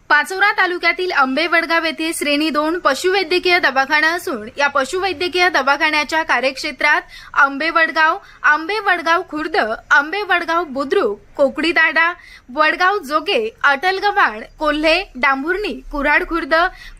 पाचोरा तालुक्यातील आंबेवडगाव येथे श्रेणी 2 पशुवैद्यकीय दवाखाना असून या पशुवैद्यकीय दवाखान्याच्या कार्यक्षेत्रात आंबेवडगाव खुर्द, आंबेवडगाव बुद्रुक, कोकडीदाडा, वडगाव जोगे, अटलगव्हाण, कोल्हे, डांभुर्णी, कुऱ्हाड खुर्द,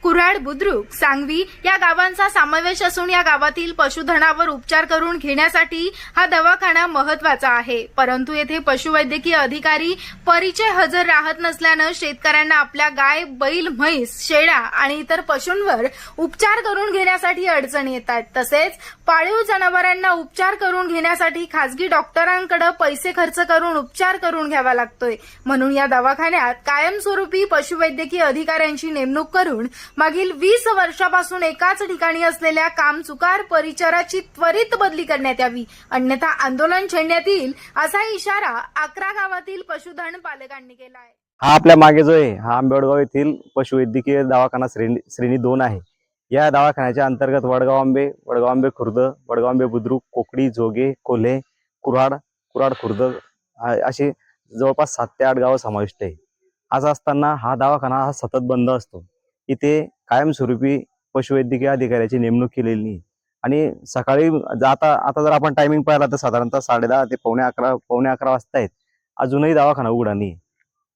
कुऱ्हाड बुद्रुक, सांगवी या गावांचा समावेश असून या गावातील पशुधनावर उपचार करून घेण्यासाठी हा दवाखाना महत्त्वाचा आहे। परंतु येथे पशुवैद्यकीय अधिकारी परिचय हजर राहत नसल्याने शेतकऱ्यांना आपल्या गाय, बैल, म्हैस, शेळ्या आणि इतर पशूंवर उपचार करून घेण्यासाठी अडचणी येतात। तसेच पाळीव जनावरांना उपचार करून घेण्यासाठी खासगी डॉक्टरांकडे पैसे खर्च करून उपचार करून घ्यावा लागतोय। म्हणून या दवाखान्यात कायमस्वरूपी पशुवैद्यकीय अधिकाऱ्यांची नेमणूक करून मागील 20 वर्षापासून एकाच ठिकाणी असलेल्या कामचुकार परिचाराची त्वरित बदली करण्यात यावी, अन्यथा आंदोलन छेडण्यात येईल असा इशारा 11 गावातील पशुधन पालकांनी केला आहे। हा आपल्या मागे जो आहे हा आंबेवडगाव येथील पशुवैद्यकीय दवाखाना श्रेणी 2 आहे। या दवाखान्याच्या अंतर्गत वडगाव आंबे खुर्द, वडगाव आंबे बुद्रुक, कोकडी, जोगे, कोल्हे, कुऱ्हाड खुर्द असे जवळपास 7 ते 8 गावं समाविष्ट आहे। असं असताना हा दवाखाना हा सतत बंद असतो। इथे कायमस्वरूपी पशुवैद्यकीय अधिकाऱ्याची नेमणूक केलेली नाही आणि सकाळी आता जर आपण टायमिंग पाहिला तर साधारणतः 10:30 ते पावणे 11 वाजता आहेत, अजूनही दवाखाना उघडा नाही।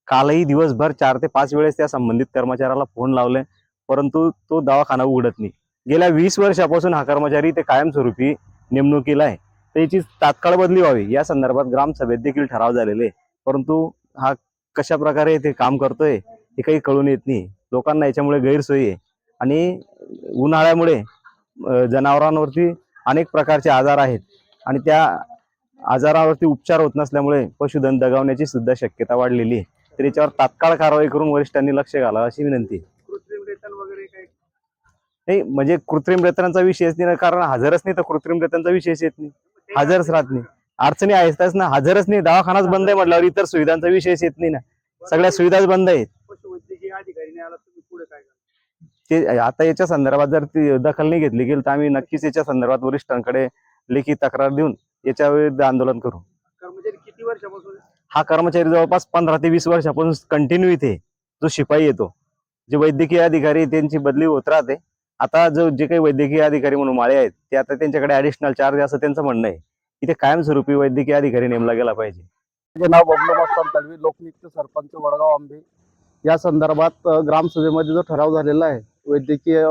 कालही दिवसभर 4 ते 5 वेळेस त्या संबंधित कर्मचाऱ्याला फोन लावले, परंतु तो दवाखाना उघडत नाही। गेल्या 20 वर्षापासून हा कर्मचारी ते कायमस्वरूपी नेमणुकीला आहे, त्याची तात्काळ बदली व्हावी या संदर्भात ग्रामसभेत देखील ठराव झालेले, परंतु हा कशा प्रकारे ते काम करतोय हे काही कळून येत नाही। लोकांना याच्यामुळे गैरसोयी आहे आणि उन्हाळ्यामुळे जनावरांवरती अनेक प्रकारचे आजार आहेत आणि त्या आजारावरती उपचार होत नसल्यामुळे पशुधन दगावण्याची सुद्धा शक्यता वाढलेली आहे। तर याच्यावर तात्काळ कारवाई करून वरिष्ठांनी लक्ष घालावं अशी विनंती। कृत्रिम रेतन वगैरे काही नाही म्हणजे कृत्रिम रेतनाचा विषयच नाही, कारण हजरच नाही तर कृत्रिम रेतनचा विषयच येत नाही, हजरच राहत नाही। अडचणी आहेतच ना, हजरच नाही, दवाखानाच बंद आहे म्हटल्यावर इतर सुविधांचा विषयच येत नाही ना, सगळ्या सुविधाच बंद आहेत। पशुवैद्यकीय अधिकारी नाही आला तुम्ही पुढे काय करणार? ते आता याच्या संदर्भात जर ती दखल नाही घेतली गेली तर आम्ही नक्कीच याच्या संदर्भात वरिष्ठांकडे लेखी तक्रार देऊन याच्या विरुद्ध आंदोलन करू। कर्मचारी किती वर्षापासून? हा कर्मचारी जवळपास 15 ते 20 वर्षापासून कंटिन्यू इथे जो शिपाई येतो, जे वैद्यकीय अधिकारी त्यांची बदली होत राहते। आता जे काही वैद्यकीय अधिकारी म्हणून माळे आहेत ते आता त्यांच्याकडे ऍडिशनल चार्ज असं त्यांचं म्हणणं आहे। इथे कायमस्वरूपी वैद्यकीय अधिकारी नेमला गेला पाहिजे। माझे नाव बबलू मस्तान तडवी, लोकनियुक्त सरपंच वडगाव आंबे। या संदर्भात ग्रामसभेमध्ये जो ठराव झालेला आहे वैद्यकीय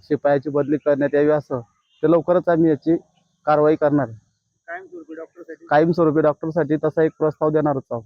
शिपायाची बदली करण्यात यावी असं, ते लवकरच आम्ही याची कारवाई करणार आहे। कायमस्वरूपी डॉक्टरसाठी तसा एक प्रस्ताव देणारच आहोत।